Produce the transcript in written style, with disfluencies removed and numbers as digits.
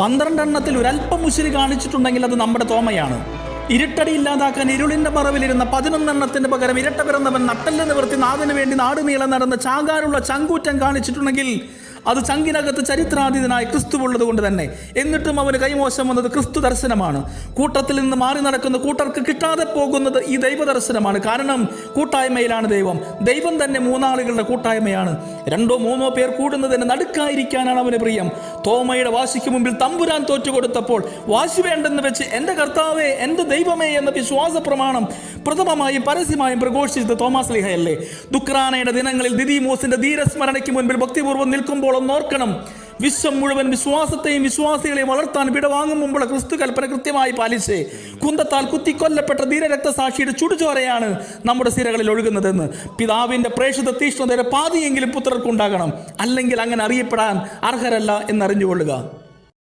12 എണ്ണത്തിൽ ഒരല്പം മുശിരി കാണിച്ചിട്ടുണ്ടെങ്കിൽ അത് നമ്മുടെ തോമയാണ്. ഇരുട്ടടി ഇല്ലാതാക്കാൻ ഇരുളിന്റെ മറവിലിരുന്ന 11 എണ്ണത്തിന് പകരം ഇരട്ട പിറന്നവൻ നട്ടല് നിവർത്തി നാടിനു വേണ്ടി നാട് നീളം നടന്ന് ചാകാനുള്ള ചങ്കൂറ്റം കാണിച്ചിട്ടുണ്ടെങ്കിൽ അത് ചങ്കിനകത്ത് ചരിത്രാതീതനായ ക്രിസ്തുവുള്ളത് കൊണ്ട് തന്നെ. എന്നിട്ടും അവന് കൈമോശം വന്നത് ക്രിസ്തു ദർശനമാണ്. കൂട്ടത്തിൽ നിന്ന് മാറി നടക്കുന്ന കൂട്ടർക്ക് കിട്ടാതെ പോകുന്നത് ഈ ദൈവ ദർശനമാണ്. കാരണം കൂട്ടായ്മയിലാണ് ദൈവം. ദൈവം തന്നെ മൂന്നാളുകളുടെ കൂട്ടായ്മയാണ്. 2-3 പേർ കൂടുന്നതിന് നടുക്കായിരിക്കാനാണ് അവന് പ്രിയം. തോമയുടെ വാശിക്ക് മുമ്പിൽ തമ്പുരാൻ തോറ്റുകൊടുത്തപ്പോൾ വാശി വേണ്ടെന്ന് വെച്ച് എൻ്റെ കർത്താവേ, എൻ്റെ ദൈവമേ എന്ന വിശ്വാസ പ്രമാണം പ്രഥമമായും പരസ്യമായും പ്രഘോഷിച്ചത് തോമാസ് ലീഹയല്ലേ? ദുഃഖാനയുടെ ദിനങ്ങളിൽ ദിദീമോസിന്റെ ധീരസ്മരണയ്ക്ക് മുൻപിൽ ഭക്തിപൂർവ്വം നിൽക്കുമ്പോൾ ഒന്നോർക്കണം, വിശ്വം മുഴുവൻ വിശ്വാസത്തെയും വിശ്വാസികളെയും വളർത്താൻ വിടവാങ്ങും മുമ്പുള്ള ക്രിസ്തു കൽപ്പന കൃത്യമായി പാലിച്ച് കുന്തത്താൽ കുത്തിക്കൊല്ലപ്പെട്ട ധീരരക്തസാക്ഷിയുടെ ചുടുചോരയാണ് നമ്മുടെ സിരകളിൽ ഒഴുകുന്നതെന്ന്. പിതാവിന്റെ പ്രേക്ഷിത തീഷ്ണതയുടെ പാതിയെങ്കിലും പുത്രർക്കുണ്ടാകണം, അല്ലെങ്കിൽ അങ്ങനെ അറിയപ്പെടാൻ അർഹരല്ല എന്നറിഞ്ഞുകൊള്ളുക.